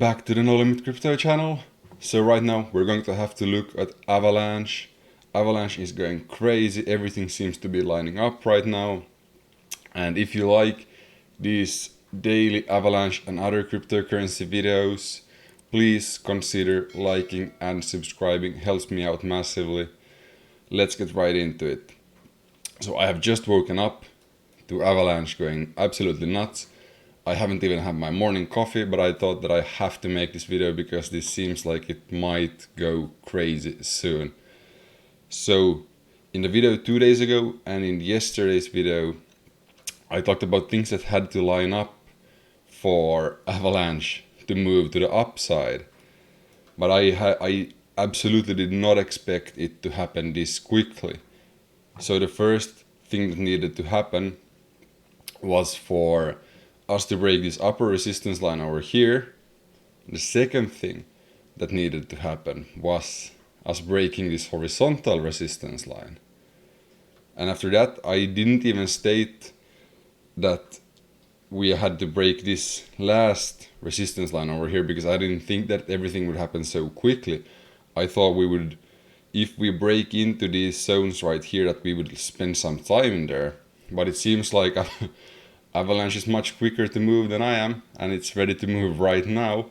back to the No Limit Crypto channel. So right now we're going to have to look at Avalanche. Avalanche is going crazy, everything seems to be lining up right now. And if you like these daily Avalanche and other cryptocurrency videos, please consider liking and subscribing, helps me out massively. Let's get right into it. So I have just woken up to Avalanche going absolutely nuts. I haven't even had my morning coffee, but I thought that I have to make this video because this seems like it might go crazy soon. So in the video 2 days ago and in yesterday's video, I talked about things that had to line up for Avalanche to move to the upside. But I absolutely did not expect it to happen this quickly. So the first thing that needed to happen was for us to break this upper resistance line over here. The second thing that needed to happen was us breaking this horizontal resistance line. And after that, I didn't even state that we had to break this last resistance line over here because I didn't think that everything would happen so quickly. I thought we would, if we break into these zones right here, that we would spend some time in there. But it seems like Avalanche is much quicker to move than I am, and it's ready to move right now.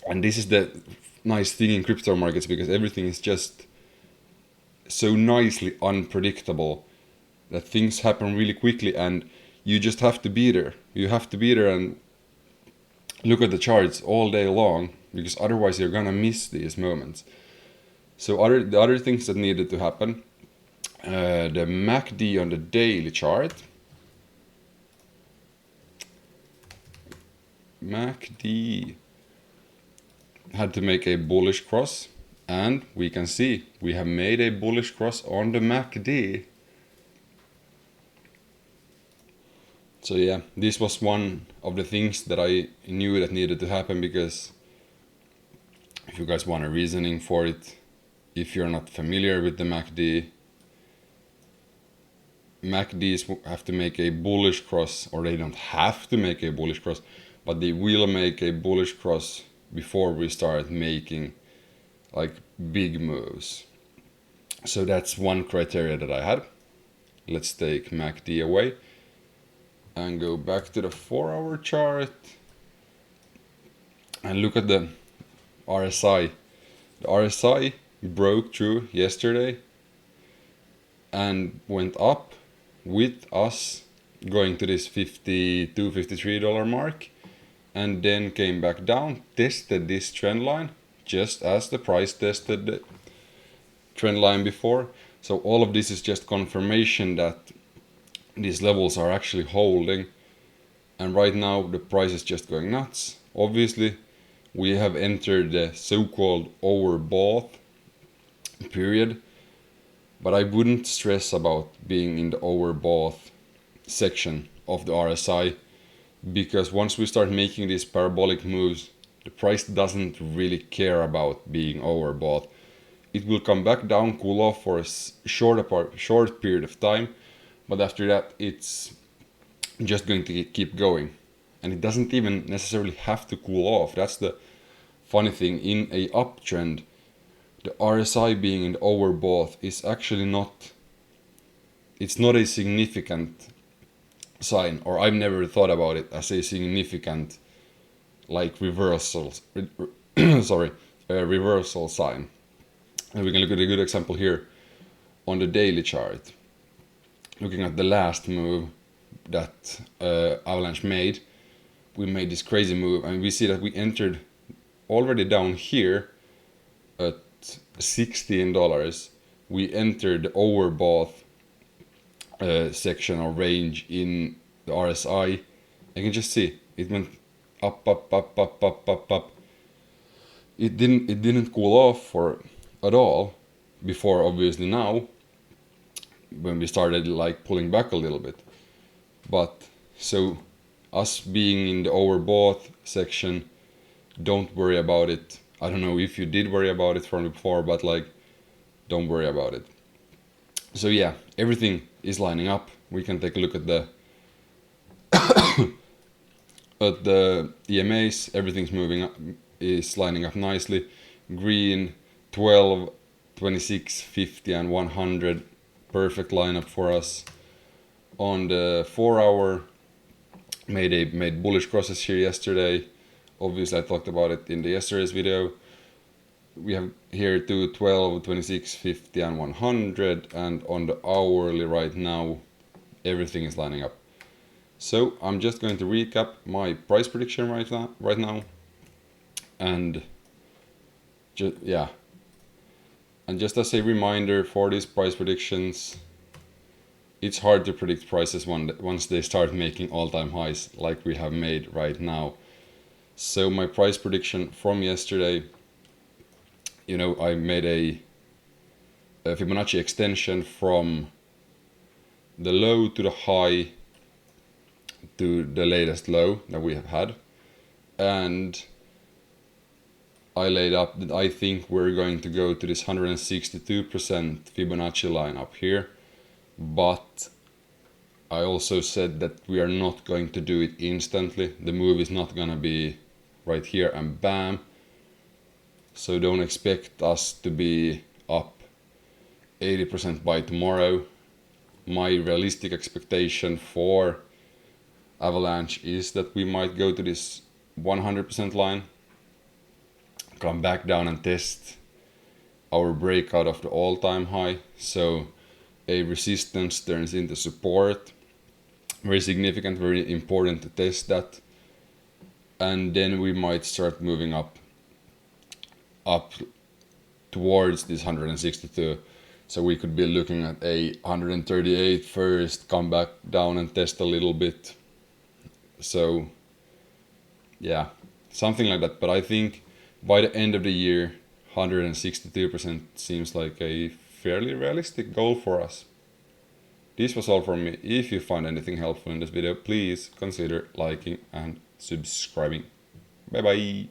And this is the nice thing in crypto markets, because everything is just so nicely unpredictable that things happen really quickly and you just have to be there. You have to be there and look at the charts all day long, because otherwise you're gonna miss these moments. So the other things that needed to happen, the MACD on the daily chart. MACD had to make a bullish cross, and we can see we have made a bullish cross on the MACD. So yeah, this was one of the things that I knew that needed to happen, because if you guys want a reasoning for it, if you're not familiar with the MACDs have to make a bullish cross, or they don't have to make a bullish cross, but they will make a bullish cross before we start making like big moves. So that's one criteria that I had. Let's take MACD away and go back to the 4-hour chart and look at the RSI. The RSI broke through yesterday and went up with us going to this $52, $53 mark, and then came back down, tested this trend line just as the price tested the trend line before. So all of this is just confirmation that these levels are actually holding, and right now the price is just going nuts. Obviously we have entered the so-called overbought period, but I wouldn't stress about being in the overbought section of the RSI, because once we start making these parabolic moves, the price doesn't really care about being overbought. It will come back down, cool off for a short period of time, but after that it's just going to keep going, and it doesn't even necessarily have to cool off. That's the funny thing. In a uptrend, the RSI being in the overbought is actually not a significant sign, or I've never thought about it as a significant like reversal sign. And we can look at a good example here on the daily chart. Looking at the last move that Avalanche made, we made this crazy move, and we see that we entered already down here at $16. We entered the overbought section or range in the RSI. You can just see it went up. It didn't cool off at all before, obviously now when we started like pulling back a little bit. But so us being in the overbought section, don't worry about it. I don't know if you did worry about it from before, but like, don't worry about it. So yeah, everything is lining up. We can take a look at the At the EMAs, everything's moving up, is lining up nicely. Green, 12, 26, 50 and 100. Perfect lineup for us. On the 4-hour, made bullish crosses here yesterday. Obviously I talked about it in the yesterday's video. We have here to 12, 26, 50 and 100, and on the hourly right now everything is lining up. So I'm just going to recap my price prediction right now, and yeah, and just as a reminder for these price predictions, it's hard to predict prices once they start making all-time highs like we have made right now. So my price prediction from yesterday, I made a Fibonacci extension from the low to the high to the latest low that we have had, and I laid up that I think we're going to go to this 162% Fibonacci line up here, but I also said that we are not going to do it instantly. The move is not gonna be right here and bam. So don't expect us to be up 80% by tomorrow. My realistic expectation for Avalanche is that we might go to this 100% line, come back down and test our breakout of the all-time high. So a resistance turns into support. Very significant, very important to test that. And then we might start moving up towards this 162. So we could be looking at a 138 first, come back down and test a little bit. So yeah, something like that. But I think by the end of the year, 162% seems like a fairly realistic goal for us. This was all from me. If you find anything helpful in this video, please consider liking and subscribing. Bye bye.